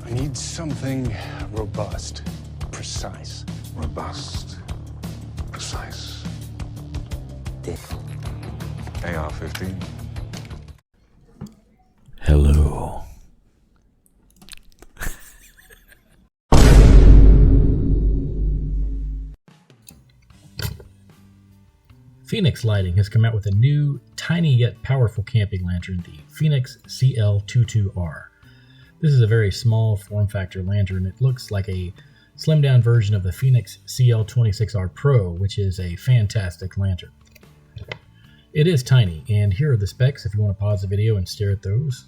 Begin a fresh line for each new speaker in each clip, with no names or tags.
I need something robust, precise.
Robust, precise. AR-15.
Hello. Fenix Lighting has come out with a new, tiny yet powerful camping lantern, the Fenix CL22R. This is a very small form factor lantern. It looks like a slimmed down version of the Fenix CL26R Pro, which is a fantastic lantern. It is tiny, and here are the specs if you want to pause the video and stare at those.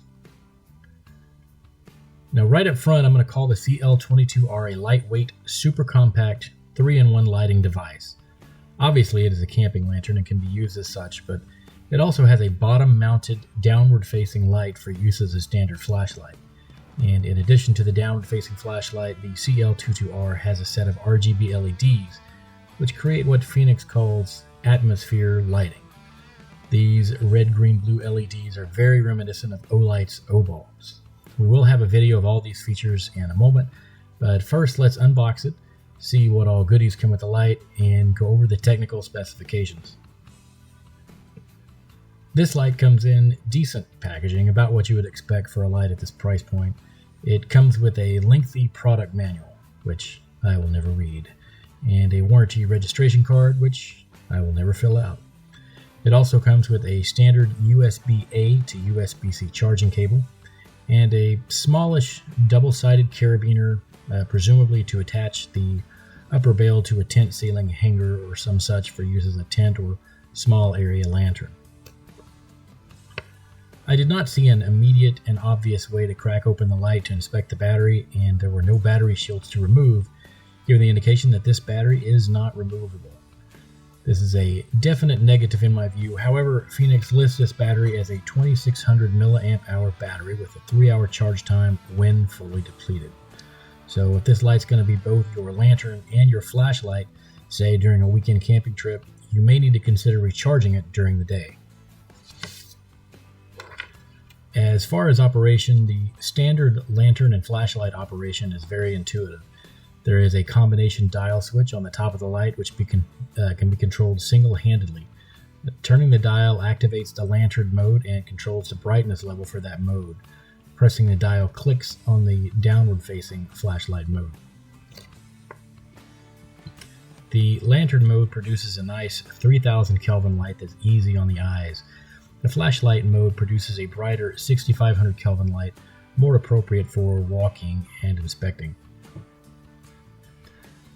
Now right up front, I'm going to call the CL22R a lightweight, super compact, 3-in-1 lighting device. Obviously it is a camping lantern and can be used as such, but it also has a bottom-mounted, downward-facing light for use as a standard flashlight. And in addition to the downward-facing flashlight, the CL22R has a set of RGB LEDs, which create what Fenix calls atmosphere lighting. These red, green, blue LEDs are very reminiscent of Olight's O-bulbs. We will have a video of all these features in a moment, but first let's unbox it, see what all goodies come with the light, and go over the technical specifications. This light comes in decent packaging, about what you would expect for a light at this price point. It comes with a lengthy product manual, which I will never read, and a warranty registration card, which I will never fill out. It also comes with a standard USB-A to USB-C charging cable, and a smallish double-sided carabiner, presumably to attach the upper bail to a tent ceiling hanger or some such for use as a tent or small area lantern. I did not see an immediate and obvious way to crack open the light to inspect the battery, and there were no battery shields to remove, giving the indication that this battery is not removable. This is a definite negative in my view. However, Fenix lists this battery as a 2600 milliamp hour battery with a 3-hour charge time when fully depleted. So if this light's going to be both your lantern and your flashlight, say during a weekend camping trip, you may need to consider recharging it during the day. As far as operation, the standard lantern and flashlight operation is very intuitive. There is a combination dial switch on the top of the light which can be controlled single-handedly. Turning the dial activates the lantern mode and controls the brightness level for that mode. Pressing the dial clicks on the downward-facing flashlight mode. The lantern mode produces a nice 3000 Kelvin light that's easy on the eyes. The flashlight mode produces a brighter 6500 Kelvin light, more appropriate for walking and inspecting.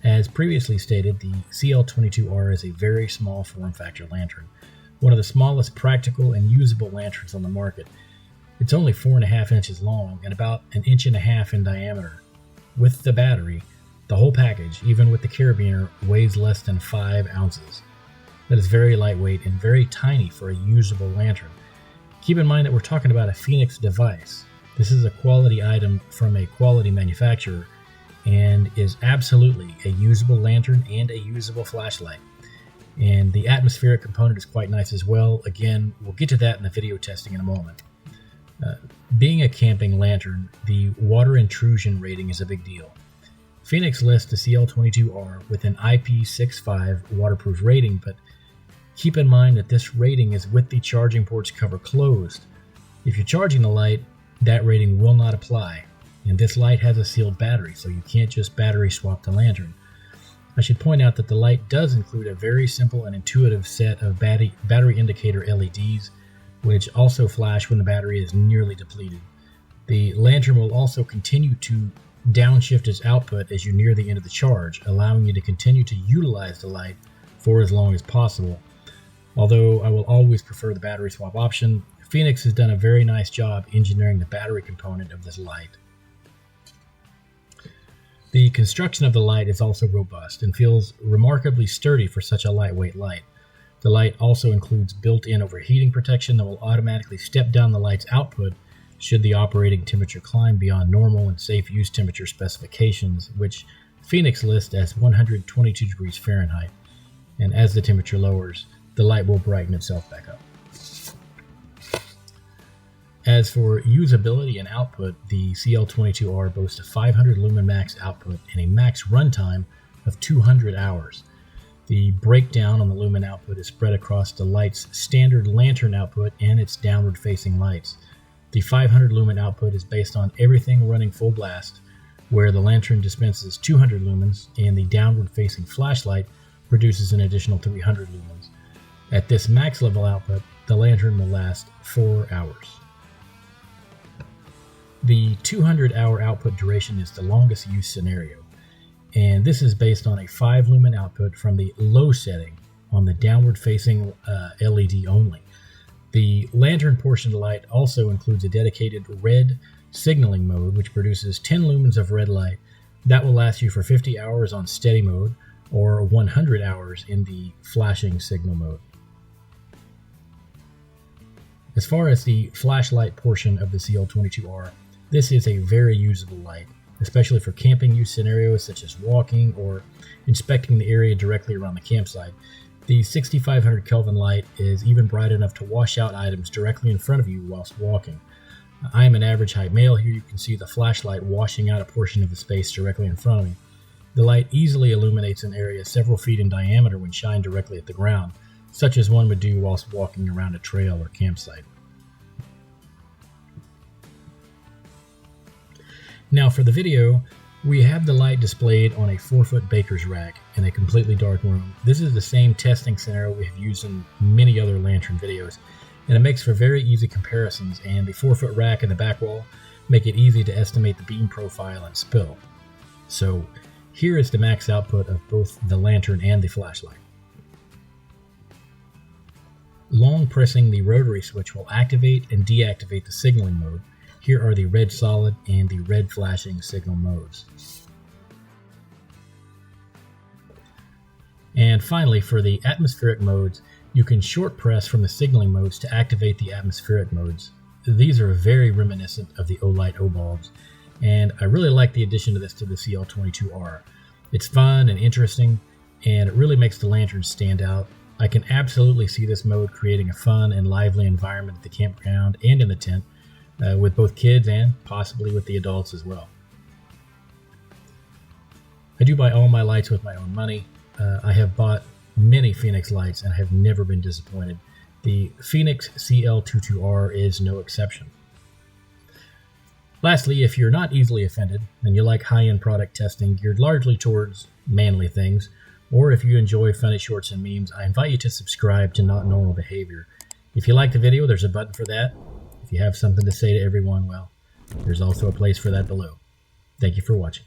As previously stated, the CL22R is a very small form factor lantern, one of the smallest practical and usable lanterns on the market. It's only 4.5 inches long and about 1.5 inches in diameter. With the battery, the whole package, even with the carabiner, weighs less than 5 ounces. That is very lightweight and very tiny for a usable lantern. Keep in mind that we're talking about a Fenix device. This is a quality item from a quality manufacturer and is absolutely a usable lantern and a usable flashlight. And the atmospheric component is quite nice as well. Again, we'll get to that in the video testing in a moment. Being a camping lantern, the water intrusion rating is a big deal. Fenix lists the CL22R with an IP65 waterproof rating, but keep in mind that this rating is with the charging port's cover closed. If you're charging the light, that rating will not apply. And this light has a sealed battery, so you can't just battery swap the lantern. I should point out that the light does include a very simple and intuitive set of battery indicator LEDs, which also flash when the battery is nearly depleted. The lantern will also continue to downshift its output as you near the end of the charge, allowing you to continue to utilize the light for as long as possible. Although I will always prefer the battery swap option, Fenix has done a very nice job engineering the battery component of this light. The construction of the light is also robust and feels remarkably sturdy for such a lightweight light. The light also includes built-in overheating protection that will automatically step down the light's output should the operating temperature climb beyond normal and safe use temperature specifications, which Fenix lists as 122 degrees Fahrenheit. And as the temperature lowers, the light will brighten itself back up. As for usability and output, the CL22R boasts a 500 lumen max output and a max runtime of 200 hours. The breakdown on the lumen output is spread across the light's standard lantern output and its downward-facing lights. The 500 lumen output is based on everything running full blast, where the lantern dispenses 200 lumens and the downward-facing flashlight produces an additional 300 lumens. At this max level output, the lantern will last 4 hours. The 200-hour output duration is the longest use scenario, and this is based on a 5 lumen output from the low setting on the downward-facing LED only. The lantern portion of the light also includes a dedicated red signaling mode, which produces 10 lumens of red light. That will last you for 50 hours on steady mode, or 100 hours in the flashing signal mode. As far as the flashlight portion of the CL22R, this is a very usable light, especially for camping use scenarios such as walking or inspecting the area directly around the campsite. The 6500 Kelvin light is even bright enough to wash out items directly in front of you whilst walking. I am an average height male. Here you can see the flashlight washing out a portion of the space directly in front of me. The light easily illuminates an area several feet in diameter when shined directly at the ground, such as one would do whilst walking around a trail or campsite. Now for the video, we have the light displayed on a 4-foot baker's rack in a completely dark room. This is the same testing scenario we have used in many other lantern videos, and it makes for very easy comparisons, and the 4-foot rack and the back wall make it easy to estimate the beam profile and spill. So here is the max output of both the lantern and the flashlight. Long pressing the rotary switch will activate and deactivate the signaling mode. Here are the red solid and the red flashing signal modes. And finally, for the atmospheric modes, you can short press from the signaling modes to activate the atmospheric modes. These are very reminiscent of the Olight O-bulbs, and I really like the addition of this to the CL22R. It's fun and interesting, and it really makes the lanterns stand out. I can absolutely see this mode creating a fun and lively environment at the campground and in the tent, with both kids and possibly with the adults as well. I do buy all my lights with my own money. I have bought many Fenix lights and have never been disappointed. The Fenix CL22R is no exception. Lastly, if you're not easily offended and you like high-end product testing geared largely towards manly things, or if you enjoy funny shorts and memes, I invite you to subscribe to Not Normal Behavior. If you like the video, there's a button for that. If you have something to say to everyone, well, there's also a place for that below. Thank you for watching.